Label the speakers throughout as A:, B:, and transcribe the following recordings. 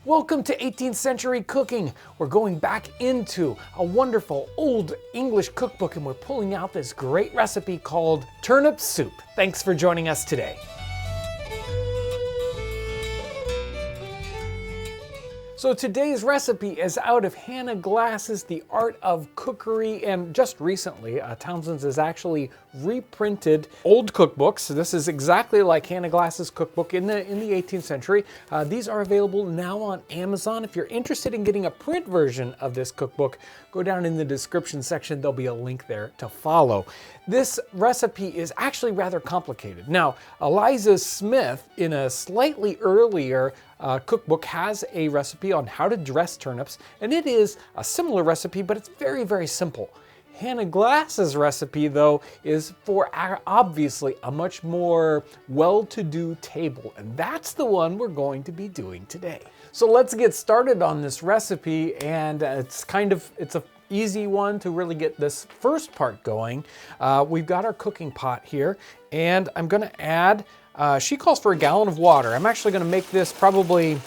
A: Welcome to 18th Century Cooking. We're going back into a wonderful old English cookbook and we're pulling out this great recipe called turnip soup. Thanks for joining us today. So today's recipe is out of Hannah Glasse's The Art of Cookery, and just recently Townsends has actually reprinted old cookbooks. This is exactly like Hannah Glasse's cookbook in the 18th century. These are available now on Amazon. If you're interested in getting a print version of this cookbook, go down in the description section. There'll be a link there to follow. This recipe is actually rather complicated. Now, Eliza Smith, in a slightly earlier cookbook, has a recipe on how to dress turnips, and it is a similar recipe, but it's very, very simple. Hannah Glasse's recipe, though, is for obviously a much more well-to-do table, and that's the one we're going to be doing today. So let's get started on this recipe, and it's a easy one to really get this first part going. We've got our cooking pot here, and I'm gonna add, she calls for a gallon of water. I'm actually gonna make this probably,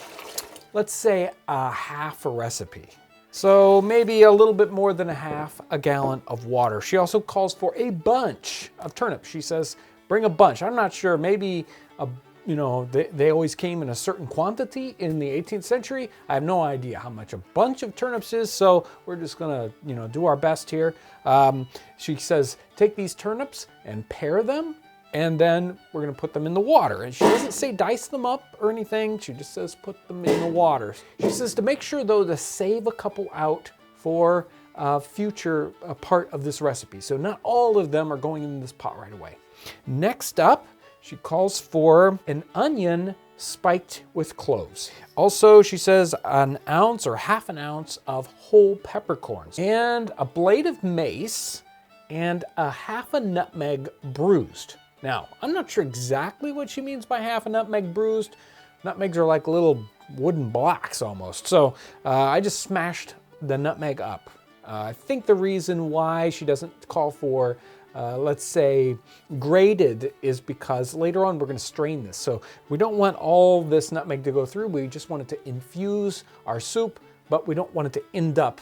A: let's say, half a recipe. So maybe a little bit more than a gallon of water. She also calls for a bunch of turnips. She says, bring a bunch. I'm not sure, maybe they always came in a certain quantity in the 18th century. I have no idea how much a bunch of turnips is, so we're just gonna, do our best here. She says, take these turnips and pare them, and then we're gonna put them in the water. And she doesn't say dice them up or anything. She just says put them in the water. She says to make sure, though, to save a couple out for a future part of this recipe. So not all of them are going in this pot right away. Next up, she calls for an onion spiked with cloves. Also, she says an ounce or half an ounce of whole peppercorns and a blade of mace and a half a nutmeg bruised. Now, I'm not sure exactly what she means by half a nutmeg bruised. Nutmegs are like little wooden blocks almost. So I just smashed the nutmeg up. I think the reason why she doesn't call for let's say grated is because later on we're going to strain this. So we don't want all this nutmeg to go through. We just want it to infuse our soup, but we don't want it to end up,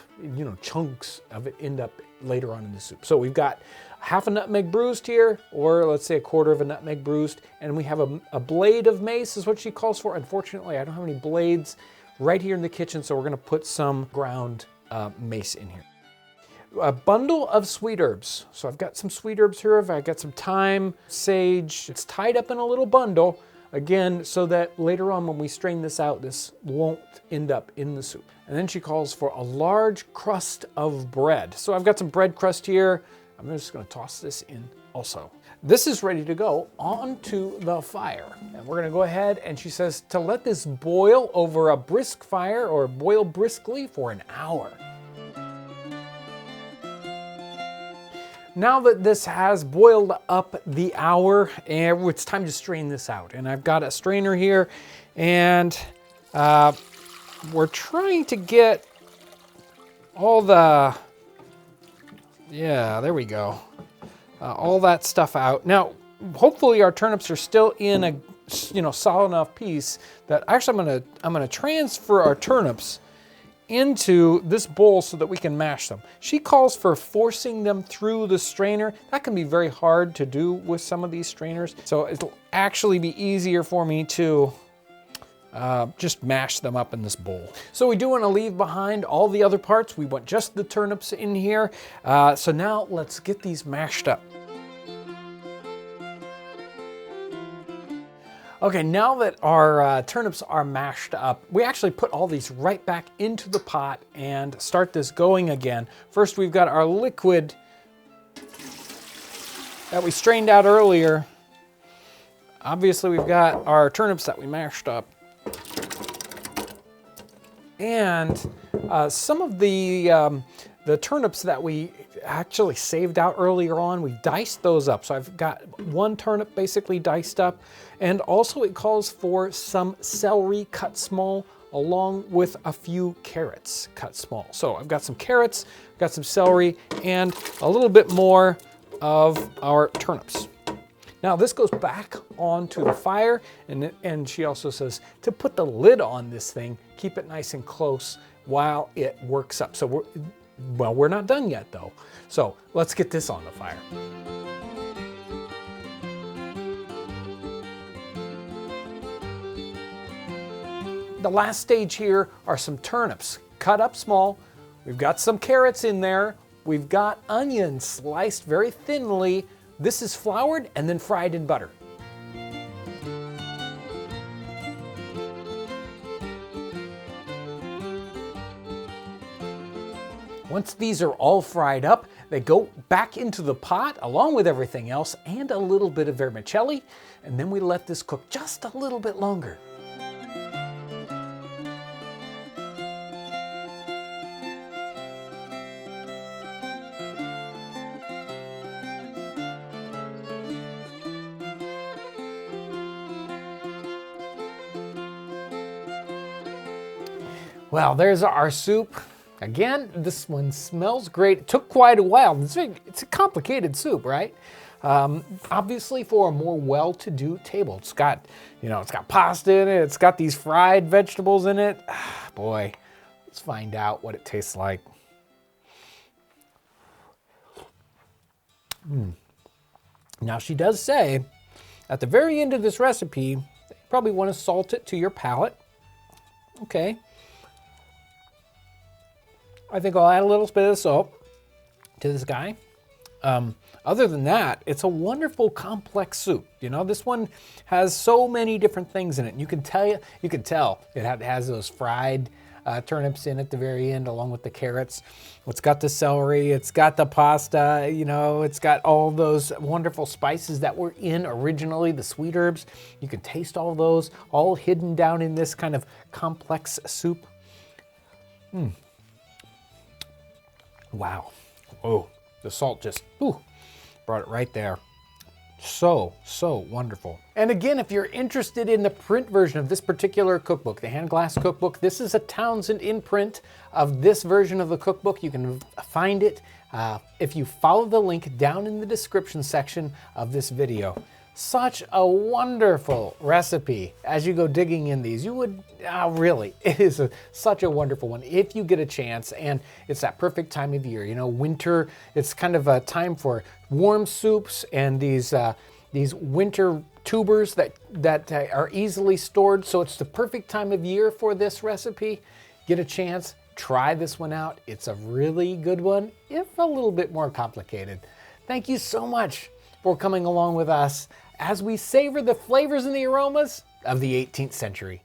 A: chunks of it end up later on in the soup. So we've got half a nutmeg bruised here, or let's say a quarter of a nutmeg bruised, and we have a blade of mace is what she calls for. Unfortunately, I don't have any blades right here in the kitchen, so we're going to put some ground mace in here. A bundle of sweet herbs. So I've got some sweet herbs here. I've got some thyme, sage. It's tied up in a little bundle, again, so that later on when we strain this out, this won't end up in the soup. And then she calls for a large crust of bread. So I've got some bread crust here. I'm just gonna toss this in also. This is ready to go onto the fire. And we're gonna go ahead, and she says to let this boil over a brisk fire, or boil briskly for an hour. Now that this has boiled up the hour, and it's time to strain this out. And I've got a strainer here, and we're trying to get all the, yeah, there we go. All that stuff out. Now, hopefully our turnips are still in a, solid enough piece that actually I'm gonna transfer our turnips into this bowl so that we can mash them. She calls for forcing them through the strainer. That can be very hard to do with some of these strainers. So it'll actually be easier for me to just mash them up in this bowl. So we do want to leave behind all the other parts. We want just the turnips in here. So now let's get these mashed up. Okay, now that our turnips are mashed up, we actually put all these right back into the pot and start this going again. First, we've got our liquid that we strained out earlier. Obviously, we've got our turnips that we mashed up. And some of the turnips that we actually saved out earlier on, we diced those up. So I've got one turnip basically diced up, and also it calls for some celery cut small, along with a few carrots cut small. So I've got some carrots, got some celery, and a little bit more of our turnips. Now this goes back onto the fire, and she also says to put the lid on this thing keep it nice and close while it works up. So we're not done yet though. So let's get this on the fire. The last stage here are some turnips, cut up small. We've got some carrots in there. We've got onions sliced very thinly. This is floured and then fried in butter. Once these are all fried up, they go back into the pot along with everything else and a little bit of vermicelli, and then we let this cook just a little bit longer. Well, there's our soup. Again, this one smells great. It took quite a while. It's a complicated soup, right? Obviously for a more well-to-do table. It's got, it's got pasta in it. It's got these fried vegetables in it. Boy, let's find out what it tastes like. Now she does say at the very end of this recipe, you probably want to salt it to your palate. Okay. I think I'll add a little bit of salt to this guy. Other than that, it's a wonderful complex soup. This one has so many different things in it. You can tell it has those fried turnips in at the very end, along with the carrots. It's got the celery. It's got the pasta. It's got all those wonderful spices that were in originally, the sweet herbs. You can taste all those, all hidden down in this kind of complex soup. Wow. Oh, the salt just brought it right there. So wonderful. And again, if you're interested in the print version of this particular cookbook, the Hannah Glasse cookbook, this is a Townsend imprint of this version of the cookbook. You can find it if you follow the link down in the description section of this video. Such a wonderful recipe. As you go digging in these, you would, really, it is such a wonderful one if you get a chance. And it's that perfect time of year. Winter, it's kind of a time for warm soups and these winter tubers that are easily stored. So it's the perfect time of year for this recipe. Get a chance, try this one out. It's a really good one, if a little bit more complicated. Thank you so much for coming along with us as we savor the flavors and the aromas of the 18th century.